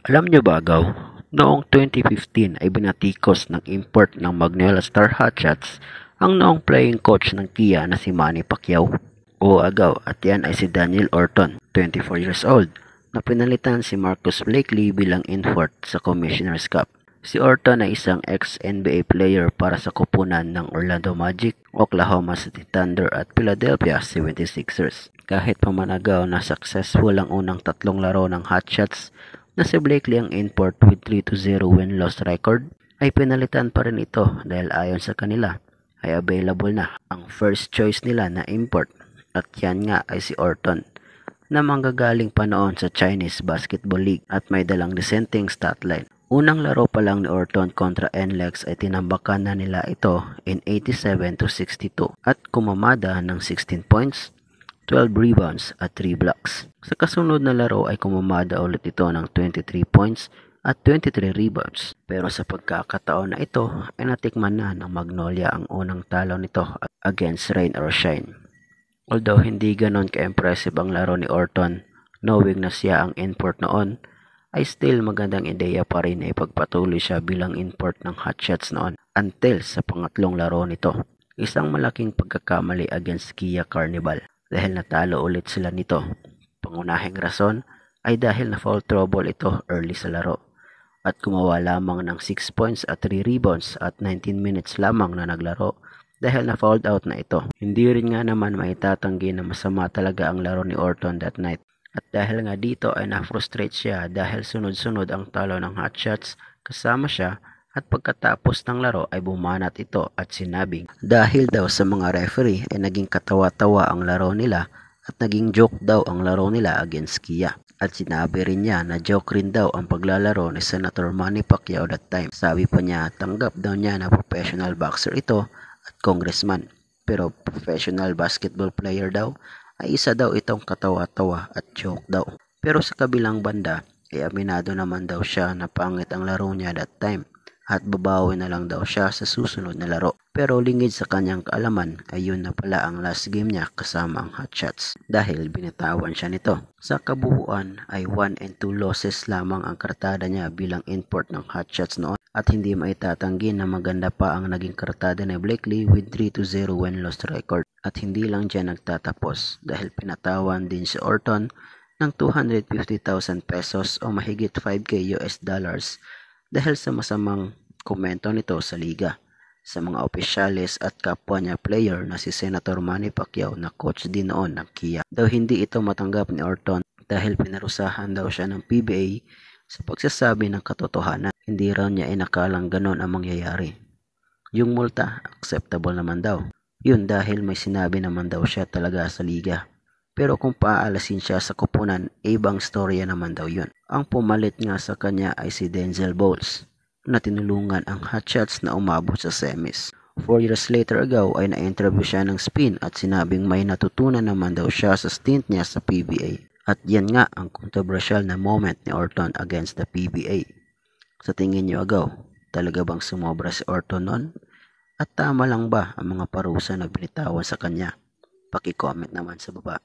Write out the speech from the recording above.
Alam niyo ba, Agaw, noong 2015 ay binatikos ng import ng Magnolia Star Hotshots ang noong playing coach ng Kia na si Manny Pacquiao. Oo, Agaw, at yan ay si Daniel Orton, 24 years old, na pinalitan si Marcus Blakely bilang import sa Commissioner's Cup. Si Orton ay isang ex-NBA player para sa koponan ng Orlando Magic, Oklahoma City Thunder at Philadelphia 76ers. Kahit pamanagaw na successful ang unang tatlong laro ng Hotshots na si Blakely ang import with 3-0 win-loss record, ay pinalitan pa rin ito dahil ayon sa kanila ay available na ang first choice nila na import, at yan nga ay si Orton na manggagaling pa noon sa Chinese Basketball League at may dalang dissenting stat line. Unang laro pa lang ni Orton kontra NLEX ay tinambakan na nila ito in 87-62 at kumamada ng 16 points, 12 rebounds at 3 blocks. Sa kasunod na laro ay kumamada ulit ito ng 23 points at 23 rebounds. Pero sa pagkakataon na ito ay natikman na ng Magnolia ang unang talo nito against Rain or Shine. Although hindi ganon ka-impressive ang laro ni Orton, knowing na siya ang import noon, ay still magandang ideya pa rin na ipagpatuloy siya bilang import ng Hotshots noon until sa pangatlong laro nito. Isang malaking pagkakamali against Kia Carnival dahil natalo ulit sila nito. Pangunahing rason ay dahil na foul trouble ito early sa laro at gumawa lamang ng 6 points at 3 rebounds at 19 minutes lamang na naglaro dahil na fouled out na ito. Hindi rin nga naman maitatanggi na masama talaga ang laro ni Orton that night. At dahil nga dito ay na-frustrate siya dahil sunod-sunod ang talo ng Hotshots kasama siya, at pagkatapos ng laro ay bumanat ito at sinabing dahil daw sa mga referee ay naging katawa-tawa ang laro nila at naging joke daw ang laro nila against Kia. At sinabi rin niya na joke rin daw ang paglalaro ni Senator Manny Pacquiao that time. Sabi pa niya tanggap daw niya na professional boxer ito at congressman, pero professional basketball player daw ay isa daw itong katawa-tawa at joke daw. Pero sa kabilang banda ay aminado naman daw siya na pangit ang laro niya that time at babawi na lang daw siya sa susunod na laro. Pero lingid sa kanyang kaalaman ay yun na pala ang last game niya kasama ang Hotshots dahil binitawan siya nito. Sa kabuuan ay 1 and 2 losses lamang ang kartada niya bilang import ng Hotshots noon, at hindi maitatanggi na maganda pa ang naging kartada ni Blakely with 3-0 win-loss record. At hindi lang dyan nagtatapos dahil pinatawan din si Orton ng 250,000 pesos o mahigit 5k US dollars dahil sa masamang komento nito sa liga sa mga opisyales at kapwa niya player na si Senator Manny Pacquiao na coach din noon ng Kia. Daw hindi ito matanggap ni Orton dahil pinarusahan daw siya ng PBA sa pagsasabi ng katotohanan. Hindi raw niya inakalang ganon ang mangyayari. Yung multa, acceptable naman daw. Yun dahil may sinabi naman daw siya talaga sa liga. Pero kung paalasin siya sa koponan, ibang storya naman daw yun. Ang pumalit nga sa kanya ay si Denzel Bowles na tinulungan ang Hotshots na umabot sa semis. 4 years later ago ay na-interview siya ng Spin at sinabing may natutunan naman daw siya sa stint niya sa PBA. At yan nga ang controversial na moment ni Orton against the PBA. Sa tingin niyo, Agaw, talaga bang sumobra si Orton noon? At tama lang ba ang mga parusa na binitawan sa kanya? Paki-comment naman sa baba.